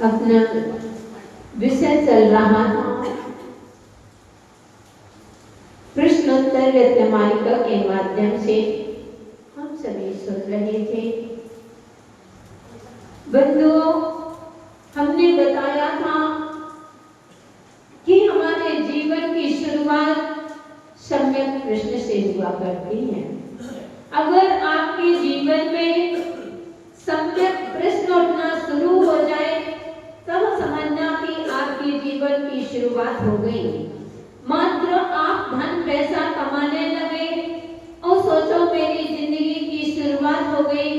अपना विषय चल रहा था प्रश्नोत्तर व्यक्तमालिका के माध्यम से हम सभी सुन रहे थे। बंधुओं, हमने बताया था कि हमारे जीवन की शुरुआत सम्यक प्रश्न से हुआ करती है। अगर आपके जीवन में सम्यक प्रश्न उठना शुरू हो जाए तब समझना कि आपके जीवन की शुरुआत हो गई। मात्र आप धन पैसा कमाने लगे और सोचो मेरी जिंदगी की शुरुआत हो गई,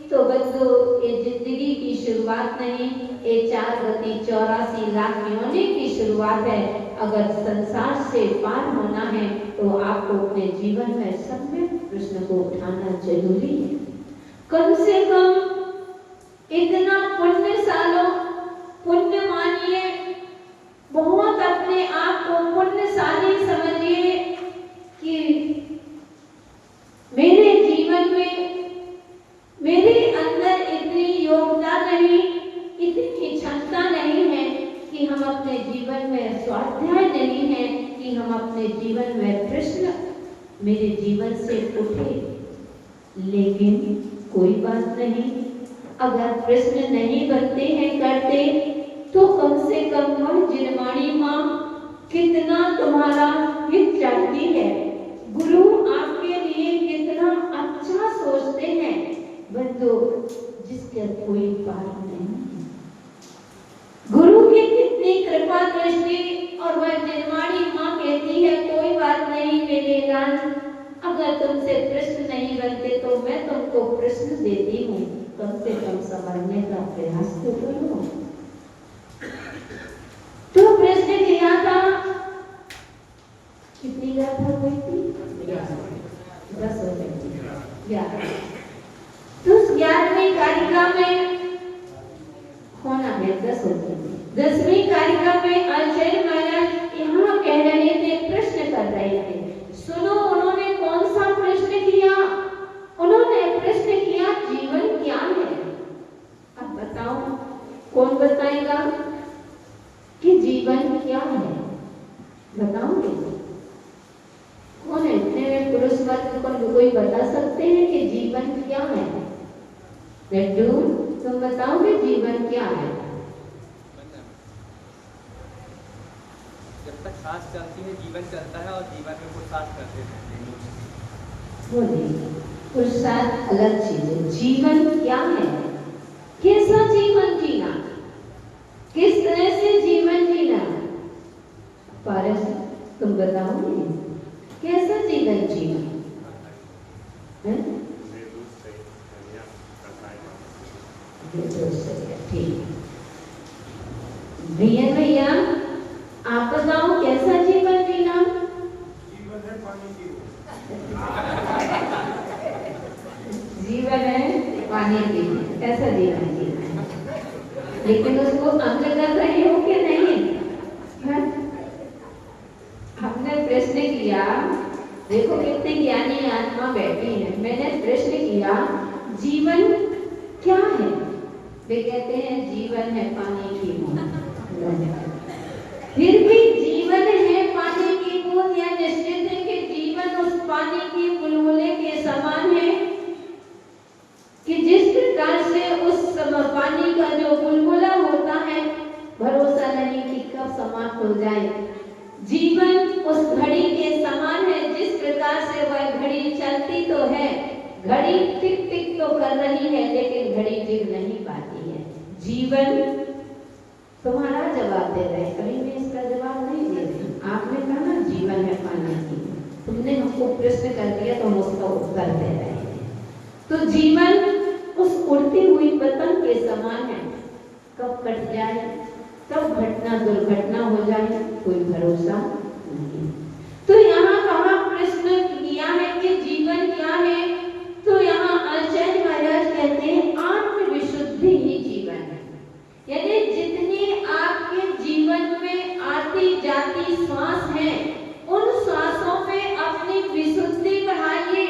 तो बंधु ये जिंदगी की शुरुआत नहीं, ये 4 गति 84 लाख योनि की शुरुआत है। अगर संसार से पार होना है तो आपको अपने जीवन में सम्यक प्रश्न को उठाना जरूरी है। कम से कम इतना पुण्य मानिए, बहुत अपने आप को पुण्यशाली समझिए कि मेरे जीवन में मेरे अंदर इतनी योग्यता नहीं, इतनी क्षमता नहीं है कि हम अपने जीवन में स्वाध्याय नहीं है कि हम अपने जीवन में प्रश्न मेरे जीवन से उठे। लेकिन कोई बात नहीं, अगर प्रश्न नहीं बनते हैं करते तो कम से कम वह जिनवाणी माँ कितना तुम्हारा हित चाहती है, गुरु आपके लिए कितना अच्छा सोचते हैं। बंधु, जिसका कोई पार नहीं, गुरु की कितनी कृपा दृष्टि, और वह जिनवाणी माँ कहती है कोई बात नहीं मेरे लाल, अगर तुमसे प्रश्न नहीं बनते तो मैं तुमको प्रश्न देती हूँ, कम से कम समझने का प्रयास तो करो। तो प्रश्न किया था, कितनी गाथा हुई थी? 10 हो गई थी, 11। तो 11वीं कारिका में होना है 10 10वीं कारिका में आचार्य महाराज यहाँ कह रहे थे, प्रश्न कर रहे थे। सुनो, उन्होंने कौन सा प्रश्न किया? उन्होंने प्रश्न किया जीवन क्या है? अब बताओ, कौन बताएगा कि जीवन क्या है? बताओगे? कौन है? इतने पुरुष वर्ग को कोई बता सकते हैं कि जीवन क्या है? लड्डू, तुम बताओगे जीवन क्या है? जब तक सांस चलती है जीवन चलता है, और जीवन में पुरुषार्थ करते हैं। बोलिए, पुरुषार्थ अलग चीज है। जीवन क्या है? कैसा जीवन जीना? किस तरह से जीवन जीना? पारस, तुम बताओगे कैसा जीवन जीना है? ठीक, भैया आप बताओ कैसा जीवन जीना? जीवन है पानी की जीवन है पानी पीना, कैसा जीवन जीना? लेकिन उसको अंग कर रहे हो कि नहीं? हमने प्रश्न किया, देखो कितने ज्ञानी आत्मा बैठी है। मैंने प्रश्न किया जीवन क्या है? वे कहते हैं जीवन है पानी की बूंद। फिर भी जीवन है पानी की बूंद, या निश्चित है कि जीवन उस पानी की बुलबुले के समान है कि जिस प्रकार से उस पानी का जो बुलबुला होता है, भरोसा नहीं कि कब समाप्त हो जाए। जीवन उस घड़ी के समान है, जिस प्रकार से वह घड़ी चलती तो है, घड़ी टिक टिक तो कर रही है, लेकिन घड़ी टिक नहीं पाती है। जीवन तुम्हारा जवाब दे रहे, कभी मैं इसका जवाब नहीं दे रही। आपने कहा ना जीवन है पानी की, तुमने हमको प्रश्न कर दिया तो हम उसका उत्तर दे रहे हैं। तो जीवन उस उड़ती हुई पतंग के समान है, कब कट जाए, कब घटना दुर्घटना हो जाए, कोई भरोसा नहीं। तो यहाँ कहा प्रश्न किया है कि जीवन क्या है? तो यहाँ आचार्य महाराज कहते हैं आत्मविशुद्धि ही जीवन है। यानी जितनी आपके जीवन में आती जाती श्वास है, उन श्वासों में अपनी विशुद्धि बढ़ाइए,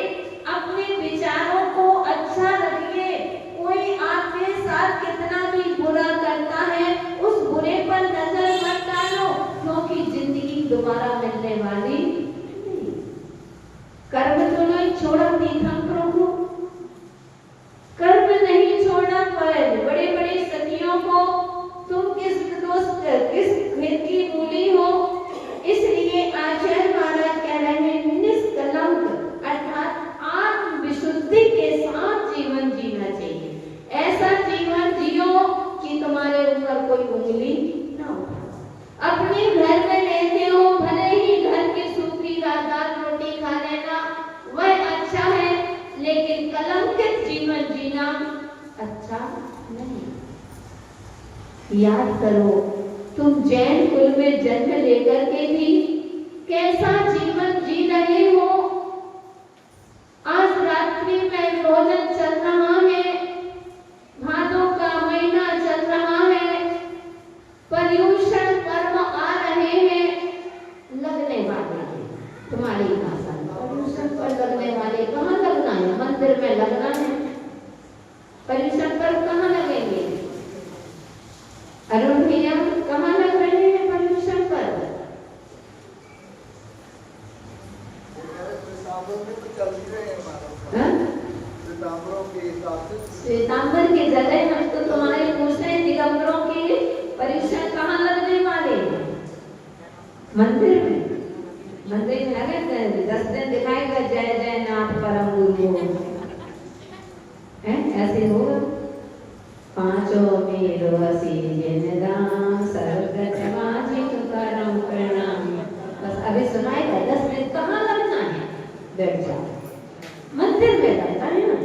अपने विचारों को अच्छा रखिए। कोई आपके साथ कितना भी बुरा करता है, उस बुरे पर नजर मत डालो, क्योंकि जिंदगी दोबारा मिलने वाली नहीं। कर्म तो नहीं छोड़ा तीर्थंकरों को, कर्म नहीं छोड़ना पड़े। बड़े बड़े सखियों को तुम किस दोस्त किस खेत की मूली हो, इसलिए आचार्य महाराज कह रहे हैं निष्कलंक अर्थात आत्मविशुद्धि के साथ जीवन जीना चाहिए। ऐसा जीवन जियो कि तुम्हारे ऊपर कोई उंगली ना उठाए। अपने घर में लेते हो, भले ही घर की सूखी दाल रोटी खा लेना, वह अच्छा है, लेकिन कलंकित जीवन जीना अच्छा नहीं। याद करो, तुम जैन कुल में जन्म लेकर के भी कैसा जीवन जी रहे हो। आज रात्रि में भोजन चल रहा है, भादों का महीना चल रहा है, पर्युषण पर्व आ रहे हैं, लगने वाले हैं। तुम्हारी भाषा में पर्युषण पर लगने वाले, कहाँ लगना है? मंदिर में लगना है। पर्युषण पर्व कहाँ लगेंगे? अरुण भैया कहाँ लग रहे हैं पर्युषण पर्व? श्वेतांबर की जगह हम तो तुम्हारे पूछ रहे हैं, दिगंबरों के पर्युषण कहाँ लगने वाले? मंदिर में। मंदिर में लगे 10 दिन दिखाएगा जय जय नाथ परम गुरु, ऐसे होगा। पांचों मेरो हसी जन राम सर्वगत माझी तुकारम प्रणाम। बस अभी सुनाएगा 10 मिनट कहाँ लगना है? बैठ जाओ। मंदिर में लगता है ना,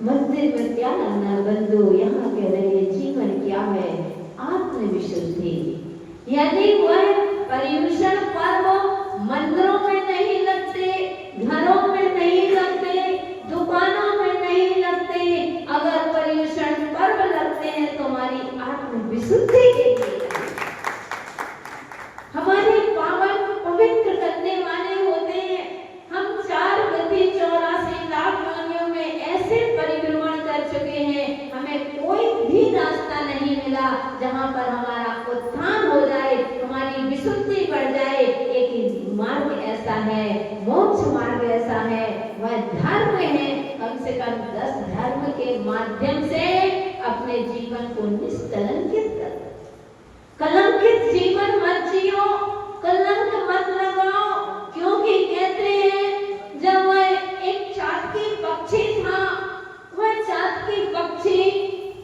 मंदिर में क्या लगना बंधु? यहाँ कह रहे जीवन क्या है? आत्मविशुद्धि। यदि वह पर्युषण पर्व मंदिरों में नहीं लगते, घरों में नहीं लगते, दुकानों में नहीं लगते, अगर पर्युषण पर्व लगते हैं तुम्हारी आत्मविशुद्धि के पर हमारा उत्थान हो जाए, हमारी विशुद्धि बढ़ जाए। एक मार्ग ऐसा है, मोक्ष मार्ग ऐसा है, वह धर्म है। कम से कम 10 धर्म के माध्यम से अपने जीवन को निष्कलंकित कर, कलंकित जीवन मत जियो, कलंक मत लगाओ। क्योंकि कहते हैं जब वह एक चातकी पक्षी था, वह चातकी पक्षी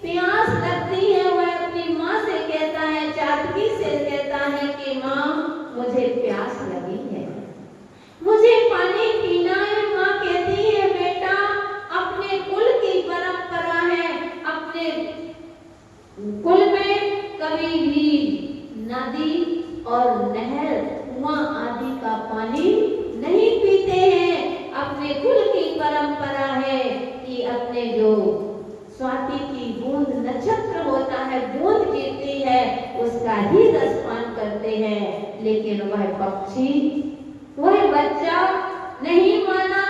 प्यास लगती है, वह अपनी माँ से कहता है, चातकी से कहता है कि माँ मुझे प्यास लगी है, मुझे पानी पीना है। माँ कहती है बेटा अपने कुल की परंपरा है, अपने कुल में कभी भी नदी और नहर कुआं आदि का पानी नहीं पीते हैं। अपने कुल की परंपरा है कि अपने जो स्वाति की बूंद नक्षत्र होता है, बूंद गिरती है, उसका ही रसपान करते हैं। लेकिन वह पक्षी, वह बच्चा नहीं माना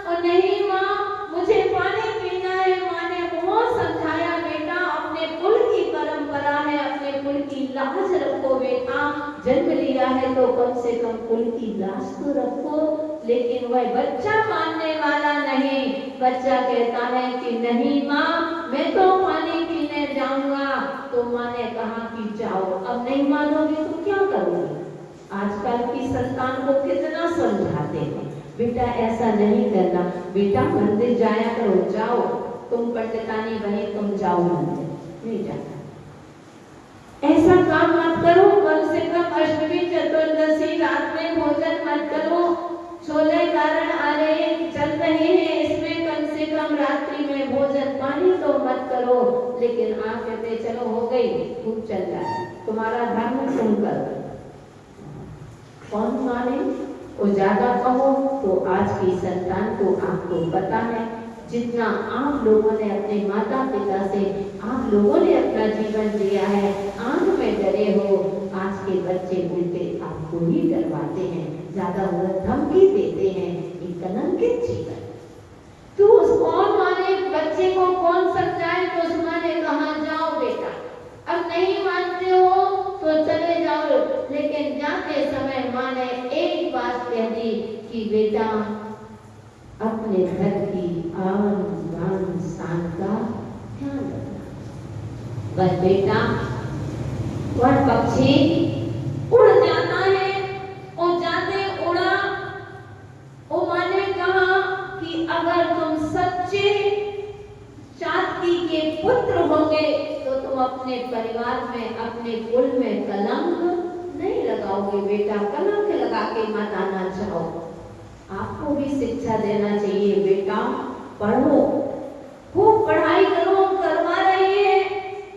और नहीं माँ मुझे पानी पीना है। माँ ने बहुत समझाया बेटा अपने कुल की परंपरा है, अपने कुल की लाज रखो बेटा, जन्म लिया है तो कम से कम कुल की लाज तो रखो। लेकिन वह बच्चा मानने वाला नहीं। बच्चा कहता है कि नहीं माँ मैं तो पानी पीने जाऊंगा। तो माँ ने कहा कि जाओ। अब नहीं मानोगे तो क्या करोगे? आजकल की संतान को कितना समझाते हैं, बेटा ऐसा नहीं करना, बेटा मंदिर जाया करो, जाओ, तुम पंडितानी बनी तुम जाओ मंदिर, नहीं जाना, ऐसा काम मत करो, कम से कम अष्टमी चतुर्दशी रात में भोजन मत करो, 16 कारण आ रहे चल रहे हैं, इसमें कम से कम रात्रि में भोजन पानी तो मत करो। लेकिन आप कहते चलो हो गई, खूब चल रहा है तुम्हारा धर्म, सुनकर कौन माने? और ज्यादा कहो तो आज की संतान को आपको पता है, जितना आप लोगों ने अपने माता पिता से आप लोगों ने अपना जीवन दिया है, आंख में डरे हो, आज के बच्चे उल्टे आपको ही डरवाते हैं, ज्यादा धमकी देते हैं। एक कलंकित जीवन तो कौन माने? बच्चे को कौन समझाए? तो उस माँ ने कहा जाओ बेटा, अब नहीं मानते हो तो चले जाओ। लेकिन जाते समय माँ ने एक बात कह दी कि बेटा अपने घर की आन बान शान का ध्यान रखना। बस बेटा वह पक्षी उड़ जाता है और जाते उड़ा, और माँ ने कहा कि अगर तुम सच्चे चातकी के पुत्र होंगे तो तुम अपने परिवार में, अपने कुल में कलंक नहीं लगाओगे बेटा, कलंक लगा के मत आना चाहो। आपको भी शिक्षा देना चाहिए बेटा, पढ़ो, खूब पढ़ाई करो, करवा रही है,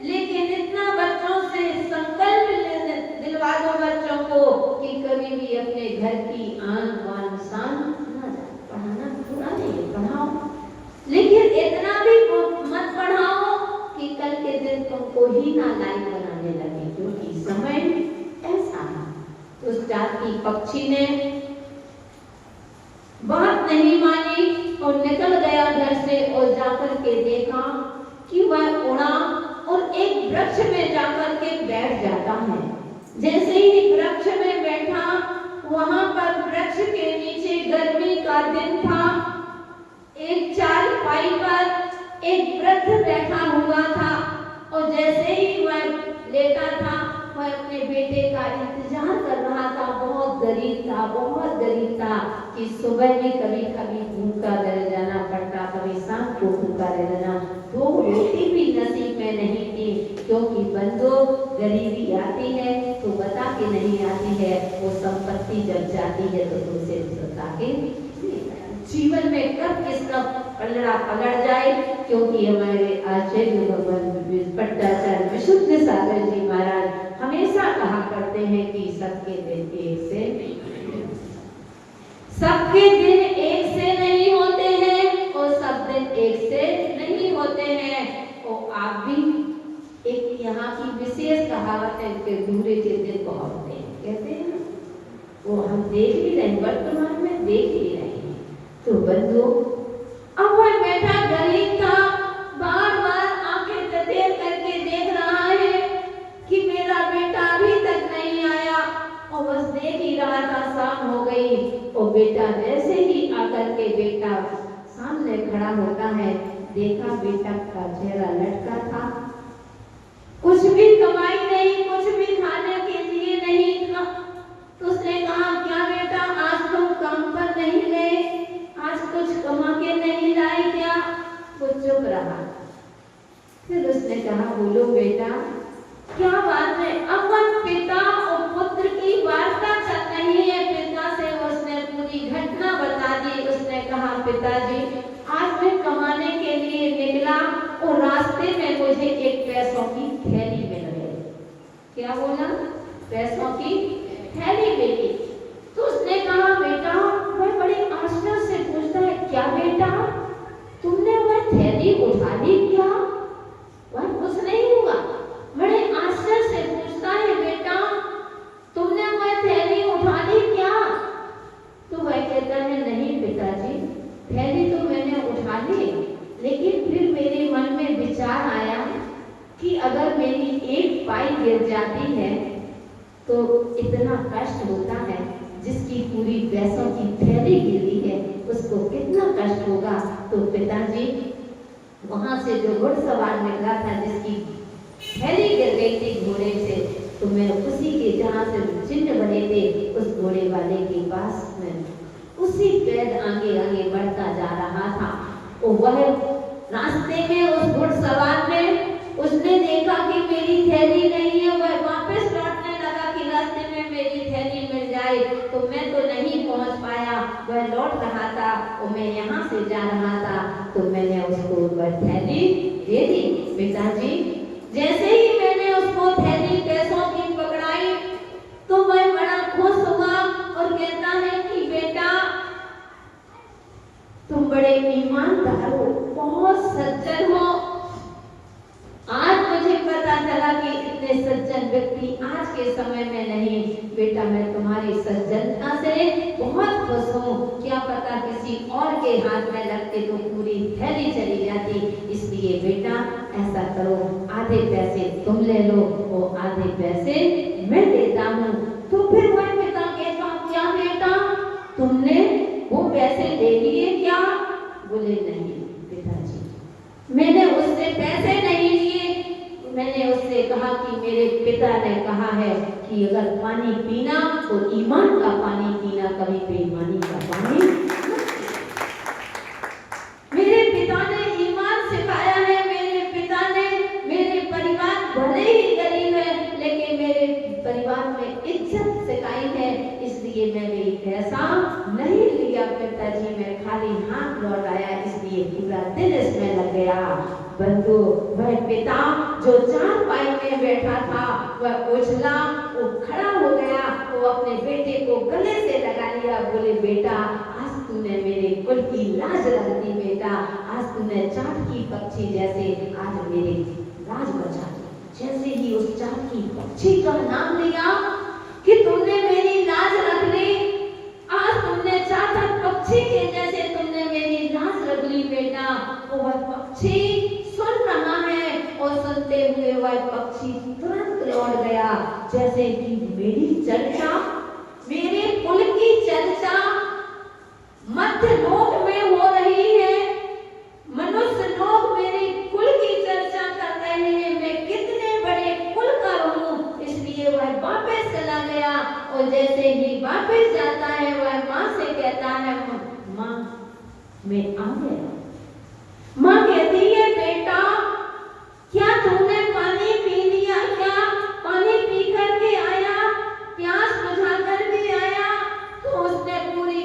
लेकिन इतना बच्चों से संकल्प दिलवा दो बच्चों को कि कभी भी अपने घर की आन बान शान ना जाए। पढ़ाना बुरा नहीं है, पढ़ाओ, लेकिन इतना भी मत पढ़ाओ कि कल के दिन तुमको ही ना लायक बनाने लगे, क्योंकि समय ऐसा है। उस चातकी पक्षी ने बात नहीं मानी और निकल गया घर से, और जाकर के देखा कि वह उड़ा और एक वृक्ष में जाकर के बैठ जाता है। जैसे ही वृक्ष में बैठा, वहां पर वृक्ष के नीचे गर्मी का दिन था, एक चारपाई पर एक वृद्ध बैठा हुआ था, और जैसे ही वह लेटा था, वह अपने बेटे का इंतजार कर रहा था। बहुत गरीब था, बहुत गरीब था कि सुबह भी कभी कभी भूखा रह जाना पड़ता, कभी शाम को भूखा रह जाना, 2 रोटी भी नसीब में नहीं थी। क्योंकि बंदो गरीबी आती है तो बता के नहीं आती है, वो संपत्ति जब जाती है तो तुमसे बता के जीवन में कब किसका पलड़ा पलट जाए। क्योंकि हमारे आचार्य भगवान भट्टाचार्य विशुद्ध सागर जी महाराज हमेशा कहा करते हैं कि सबके दिन एक से नहीं होते हैं और सब दिन एक से नहीं होते हैं। और आप भी एक यहाँ की विशेष कहावत है कि दूरे के दिन कहते हैं, कहते हैं ना, वो हम देख ही रहे, वर्तमान में देख ही रहे हैं। तो बंधु अब वह बैठा गरीब था, बार बार आंखें ततेर करके देख रहा है कि मेरा शाम हो गई और बेटा जैसे ही आकर के बेटा सामने खड़ा होता है, देखा बेटा का चेहरा लटका था, कुछ भी कमाई नहीं, कुछ भी खाने के लिए नहीं था। तो उसने कहा क्या बेटा आज तुम काम पर नहीं गए, आज कुछ कमा के नहीं लाए क्या? वो चुप रहा। फिर उसने कहा बोलो बेटा क्या बात है? अपन पिता और पुत्र की वार्ता चल रही है। पिता से उसने पूरी घटना बता दी। उसने कहा पिताजी आज मैं कमाने के लिए निकला और रास्ते में मुझे एक पैसों की थैली मिल गई। क्या बोला? पैसों की थैली मिली। तो उसने कहा बेटा, वह बड़ी आश्चर्य से पूछता है क्या बेटा तुमने वह थैली उठा ली क्या? वह कुछ नहीं हुआ। बड़े आश्चर्य से पूछता है बेटा तुमने वह थैली उठा ली क्या? तो वह कहता है नहीं पिताजी, थैली तो मैंने उठा ली, लेकिन फिर मेरे मन में विचार आया कि अगर मेरी एक पाई गिर जाती है तो इतना कष्ट होता है, जिसकी पूरी पैसों की थैली गिरी है उसको कितना कष्ट होगा। तो पिताजी वहां से जो घुड़सवार निकला था जिसकी थैली गिर गई थी घोड़े से, तो मैं उसी के जहाँ से चिन्ह बने थे उस घोड़े वाले के पास में उसी पैद आगे आगे बढ़ता जा रहा था। और वह रास्ते में उस घुड़सवार ने उसने देखा कि मेरी थैली नहीं है। वह वापस लौटने लगा कि रास्ते में मेरी थैली मिल जाए, तो मैं तो नहीं पहुंच पाया। वह लौट रहा था और मैं यहाँ से जा रहा था, तो मैंने उसको वह थैली दे दी। पिताजी जैसे ही मैंने उसको थैली पैसों की पकड़ाई तो वह बड़ा खुश हुआ और कहता है कि बेटा तुम बड़े ईमानदार हो, बहुत सज्जन हो। आज मुझे पता चला कि इतने सज्जन व्यक्ति आज के समय में नहीं। बेटा मैं तुम्हारी सज्जनता से बहुत खुश हूँ। क्या पता किसी और के हाथ में लगते तो पूरी थैली चली जाती। इसलिए बेटा ऐसा करो, आधे पैसे तुम ले लो और आधे पैसे मैं देता हूँ। तो फिर वह पिता कहता क्या बेटा तुमने वो पैसे ले लिए क्या? बोले नहीं पिताजी, मैंने उससे पैसे नहीं लिए। मैंने उससे कहा कि मेरे पिता ने कहा है कि अगर पानी पीना तो ईमान का पानी पीना, कभी बेईमानी का पानी। मेरे पिता ने ईमान सिखाया है। मेरे पिता ने, मेरे परिवार भले ही गरीब है लेकिन मेरे परिवार में इज्जत सिखाई है, इसलिए मैंने पैसा नहीं लिया पिताजी। मैं खाली हाथ लौट आया, इसलिए पूरा दिन इसमें लग गया। बंधु वह पिता जो चारपाई में बैठा था वह उछला, वो खड़ा हो गया, वो अपने बेटे को गले से लगा लिया। बोले बेटा आज तूने मेरे कुल की लाज रख दी। बेटा आज तूने चाट की पक्षी जैसे आज मेरे लाज बचा दी। जैसे ही उस चाट की पक्षी का नाम लिया कि तुमने मेरी लाज रख ली, आज तुमने चातक पक्षी के जैसे तुमने मेरी लाज रख ली बेटा। वह पक्षी सुन रहा है और सुनते हुए वह पक्षी तुरंत लौट गया। जैसे कि मेरी चर्चा, मेरे कुल की चर्चा मध्य लोक में हो रही है, मनुष्य लोग मेरे कुल की चर्चा कर रहे हैं, मैं कितने बड़े कुल का हूँ। इसलिए वह वापस चला गया और जैसे ही वापस जाता है वह माँ से कहता है माँ मैं आ गया। माँ कहती है बेटा क्या तुमने पानी पी लिया क्या? पानी पी कर के आया, प्यास बुझा कर के आया? तो उसने पूरी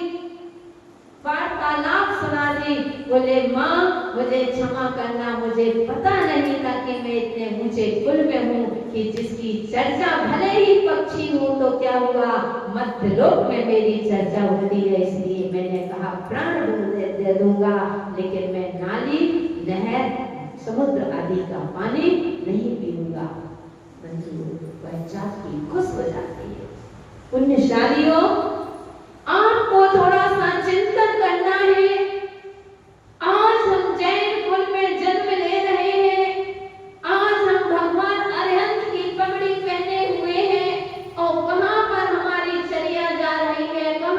वार्तालाप सुना दी। बोले माँ मुझे क्षमा करना, मुझे पता नहीं था कि मैं इतने ऊंचे कुल में हूँ कि जिसकी चर्चा भले ही पक्षी हूँ तो क्या हुआ, मध्य लोक में मेरी चर्चा होती है। इसलिए मैंने कहा प्राण दे दूंगा, लेकिन मैं नाली, नहर, समुद्र आदि का पानी नहीं पीऊंगा। वह चाट की खुश हो जाती है। पुण्यशालियों आपको थोड़ा सा चिंतन करना है। आज हम जैन कुल में जन्म ले रहे हैं, आज हम भगवान अरिहंत की पगड़ी पहने हुए हैं और कहाँ पर हमारी चर्या जा रही है, कहाँ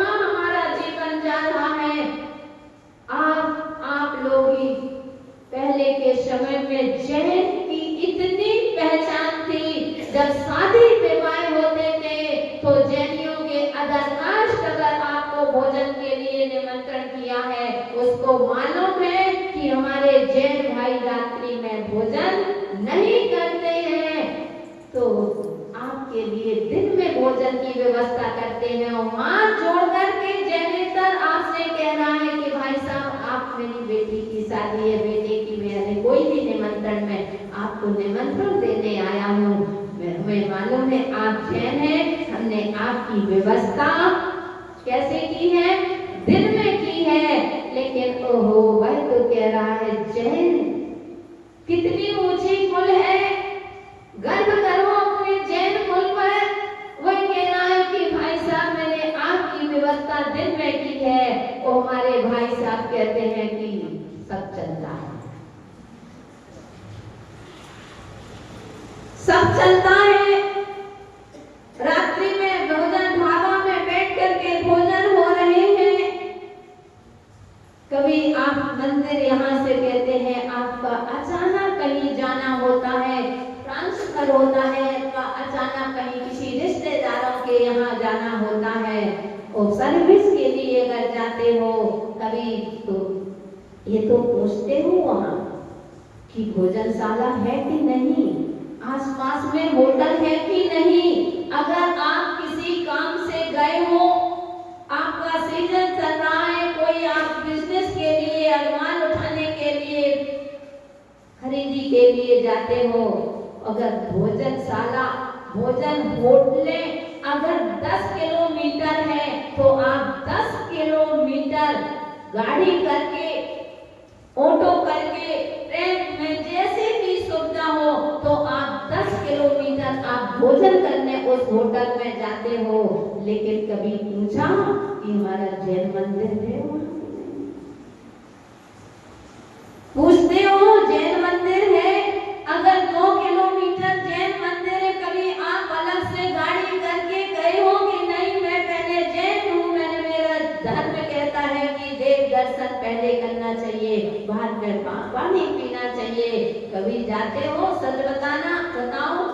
भोजन की व्यवस्था करते हैं। और हाथ जोड़ करके जैनेतर आपसे कह रहा है कि भाई साहब आप मेरी बेटी की शादी है, बेटे की, मैंने कोई भी निमंत्रण में आपको निमंत्रण देने आया हूँ। हमें मालूम है आप जैन हैं, हमने आपकी व्यवस्था कैसे की है, दिन में की है। लेकिन ओहो वह तो कह रहा है जैन कितनी ऊंची कुल है, गर्व करो अपने जैन कुल पर। वह कह रहा है कि भाई साहब मैंने आपकी व्यवस्था दिन में की है। और हमारे भाई साहब कहते हैं कि सब चलता है, सब चलता है। रात्रि में भोजन ढाबा में बैठ करके भोजन हो रहे हैं। कभी आप मंदिर यहाँ से कहते हैं आपका अचानक कहीं जाना होता है, ट्रांसफर होता है, आपका अचानक कहीं किसी रिश्तेदारों के यहाँ जाना होता है और सर्विस के लिए अगर जाते हो कभी तो ये तो पूछते हो वहाँ कि भोजनशाला है कि नहीं, आसपास में होटल है कि नहीं। अगर आप किसी काम से गए हो, आपका सीजन चल रहा है, कोई आप बिजनेस के लिए अनुमान उठाने के लिए खरीदी के लिए जाते हो, अगर भोजनशाला भोजन होटलें अगर 10 किलोमीटर है तो आप 10 किलोमीटर गाड़ी करके, ऑटो करके, ट्रेन में जैसे भी सुविधा हो तो आप 10 किलोमीटर आप भोजन करने उस होटल में जाते हो। लेकिन कभी पूछा कि हमारा जैन मंदिर है? पूछते हो जैन मंदिर है? अगर 2 किलोमीटर जैन मंदिर है, कभी आप अलग से गाड़ी करके गए हो कि नहीं मैं पहले जैन हूँ, मैंने मेरा धर्म कहता है कि देव दर्शन पहले करना चाहिए, बाद में पानी पीना चाहिए। कभी जाते हो? सच बताना, बताओ।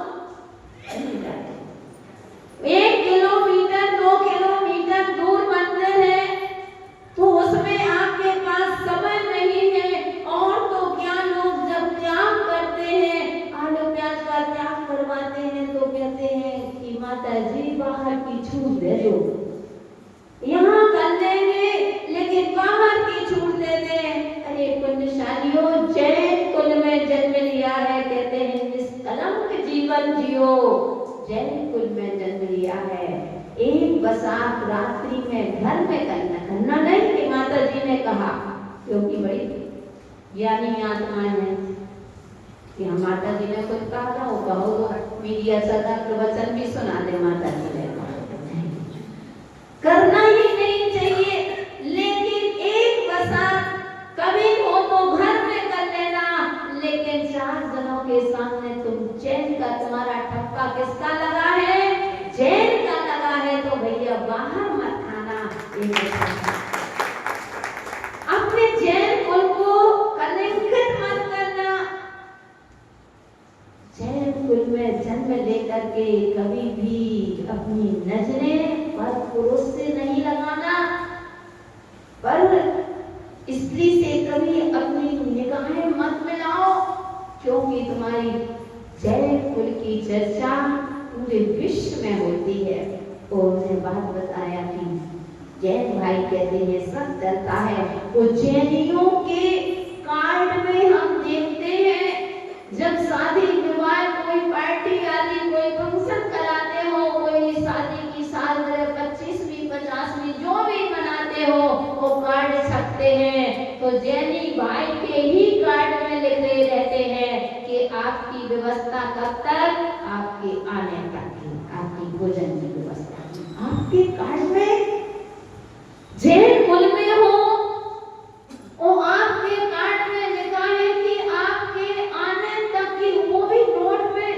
1 किलोमीटर 2 किलोमीटर दूर मंदिर है तो उसमें आपके पास समय नहीं है। और तो क्या लोग जब त्याग करते हैं, आलू प्याज का त्याग करवाते हैं तो कहते हैं कि माता जी बाहर की छूट दे दो, यहाँ कर लेंगे लेकिन बाहर की छूट दे दें। अरे पुण्यशालियों, जैन कुल में जन्म लिया है, कहते हैं निष्कलंक जीवन जियो, जैन कुल में जन्म लिया है। एक बसात रात्रि में घर में करना नहीं कि माता जी ने कहा, क्योंकि बड़ी ज्ञानी आत्मा है कि हम माता जी ने कुछ कहा था वो कहो मीडिया सदा प्रवचन भी सुना दे, माता जी ने करना ही नहीं चाहिए। लेकिन एक बसात कभी हो तो घर में कर लेना, लेकिन 4 जनों के सामने तुम जैन का, तुम्हारा ठप्पा किसका लगा है? जैन का लगा है, तो भैया बाहर मत खाना। अपने जैन कुल को कलंकित मत करना। जैन कुल में जन्म लेकर के कभी भी अपनी नजरें पर पुरुष से नहीं लगाना, पर स्त्री से कभी अपनी निगाहें मत मिलाओ, क्योंकि तुम्हारी जैन कुल की चर्चा पूरे विश्व में होती है। और उन्हें बात बताया कि जैन भाई कहते हैं सब चलता है। उज्जैनियों के कार्ड में हम देखते हैं जब शादी विवाह, कोई पार्टी आदि, कोई फंक्शन कराते हो, कोई शादी की सालगिरह 25वीं 50वीं जो भी मनाते हो, वो कार्ड छपते हैं तो जैनी भाई के ही कार्ड में लिखे रहते हैं कि आपकी व्यवस्था कब तक, आपके आने तक की, आपकी भोजन की व्यवस्था आपके कार्ड में। जैन कुल में हो और आपके कार्ड में लिखा है कि आपके आने तक की, वो भी नोट में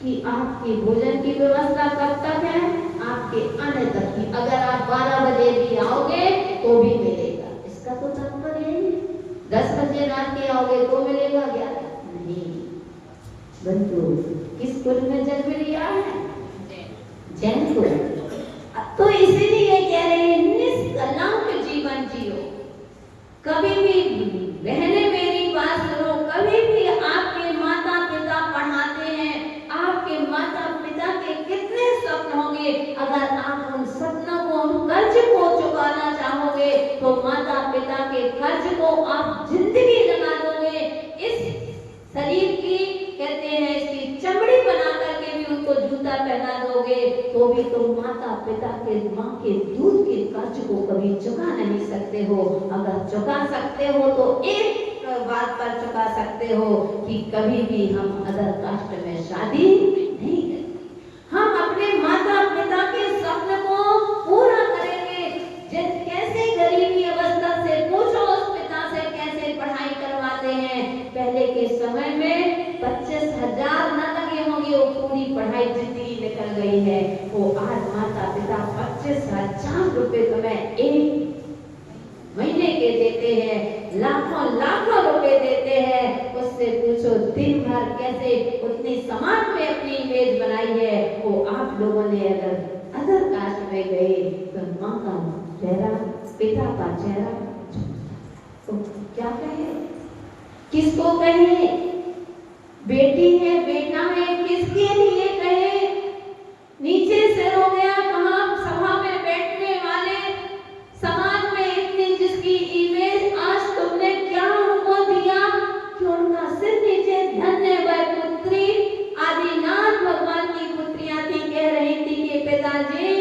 कि आपके भोजन की व्यवस्था कब तक है, आपके आने तक की। अगर आप 12 बजे भी आओगे तो भी मिलेगा, इसका तो तात्पर्य है 10 बजे रात के आओगे तो मिलेगा क्या? नहीं। बंधु किस कुल में जन्म लिया है? जैन कुल। तो इसीलिए कह रहे हैं निष्कलंक जीवन जियो। कभी भी बहने मेरी बात सुनो, कभी भी आपके माता पिता पढ़ाते हैं, आपके माता पिता के चाहोगे, अगर आप उन सपनों को, उन कर्ज को चुकाना चाहोगे, तो माता पिता के कर्ज को आप जिंदगी लगा दोगे। इस शरीर की कहते हैं इसकी चमड़ी बना करके भी उनको जूता पहना दोगे, तो भी तुम माता पिता के, माँ के दूध के कर्ज को कभी चुका नहीं सकते हो। अगर चुका सकते हो तो एक बात पर चुका सकते हो कि कभी भी हम अदर कास्ट में शादी नहीं करेंगे। हम अपने माता पिता के स्वप्न को पूरा करेंगे। कैसे गरीबी अवस्था से पूछो उस पिता से कैसे पढ़ाई करवाते हैं। पहले के समय में 25,000 न लगे होंगे, वो पूरी पढ़ाई जिंदगी निकल गई है। वो आज माता पिता 25,000 रुपए तुम्हें एक महीने के देते हैं, लाखों लाखों रुपए देते हैं। उससे पूछो दिन भर कैसे उतनी समाज में अपनी इमेज बनाई है। वो आप लोगों ने अगर अदर कास्ट में गए तो माँ का चेहरा, पिता का चेहरा तो क्या कहे, किसको कहे, बेटी है बेटा है किसके लिए कहे। नीचे सिर हो गया, कहाँ सभा में बैठने वाले, समाज में इतनी जिसकी इमेज, आज तुमने क्या उनको दिया कि उनका सिर नीचे। धन्य वह पुत्री, आदिनाथ भगवान की पुत्रियां थी, कह रही थी कि पिताजी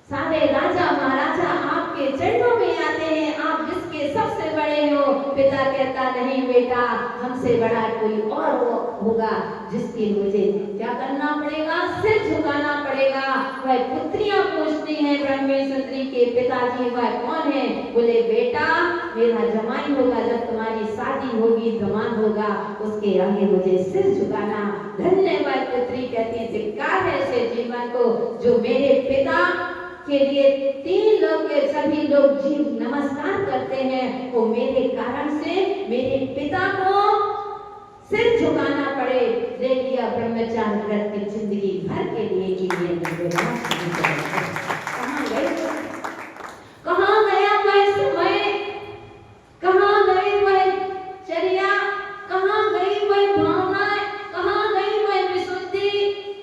सारे राजा महाराजा आपके चरणों में आते हैं, आप जिसके सबसे बड़े हो। पिता कहता नहीं बेटा, हमसे बड़ा कोई और होगा जिसके मुझे क्या करना पड़ेगा, सिर झुकाना पड़ेगा। वह पुत्रियां पूछती हैं ब्रह्मेश्वरी के पिताजी वह कौन है। बोले बेटा मेरा जमाई होगा, जब तुम्हारी शादी होगी जमान होगा, उसके आगे मुझे सिर झुकाना। धन्यवाद पुत्री कहती, धिक्कार है ऐसे जीवन को जो मेरे पिता के लिए 3 लोग के सभी लोग जी नमस्कार करते हैं, वो मेरे कारण से मेरे पिता को सिर झुकाना पड़े। ले लिया ब्रह्मचार्य व्रत की जिंदगी भर के लिए कि ये कहाँ गए, कहाँ गया वह समय, कहाँ गई वह चर्या, कहाँ गई वह भावनाएं, कहाँ गई वह विशुद्धि।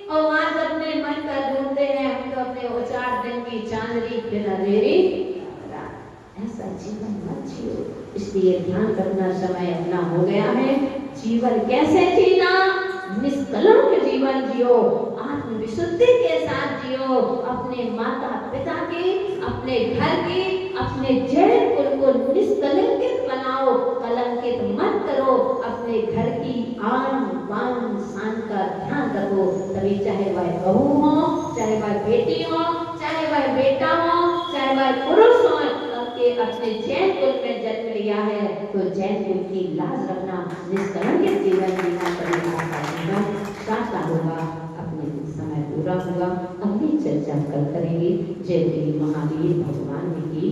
और आज अपने मन का ढूंढते हैं हम तो अपने 4 दिन की चांदनी फिर अंधेरी। ऐसा जीवन मत जियो, इसलिए ध्यान रखना समय अपना हो गया है। जीवन कैसे जीना, निष्कलंक जीवन जियो, आत्मविशुद्धि के साथ जियो। अपने माता पिता की, अपने घर की, अपने जैन कुल को निष्कलंकित बनाओ, कलंकित मत करो। अपने घर की आन बान शान का ध्यान रखो, तभी चाहे वह बहू हो, चाहे वह बेटी हो, चाहे वह बेटा हो, चाहे वह पुरुष हो, अपने जैन कुल में जन्म लिया है तो जैन कुल की लाज रखना, निष्कलंकित जीवन जीना पड़ेगा। साचा होगा, अपने समय पूरा होगा। अगली चर्चा कल करेंगे। जय श्री महावीर भगवान की।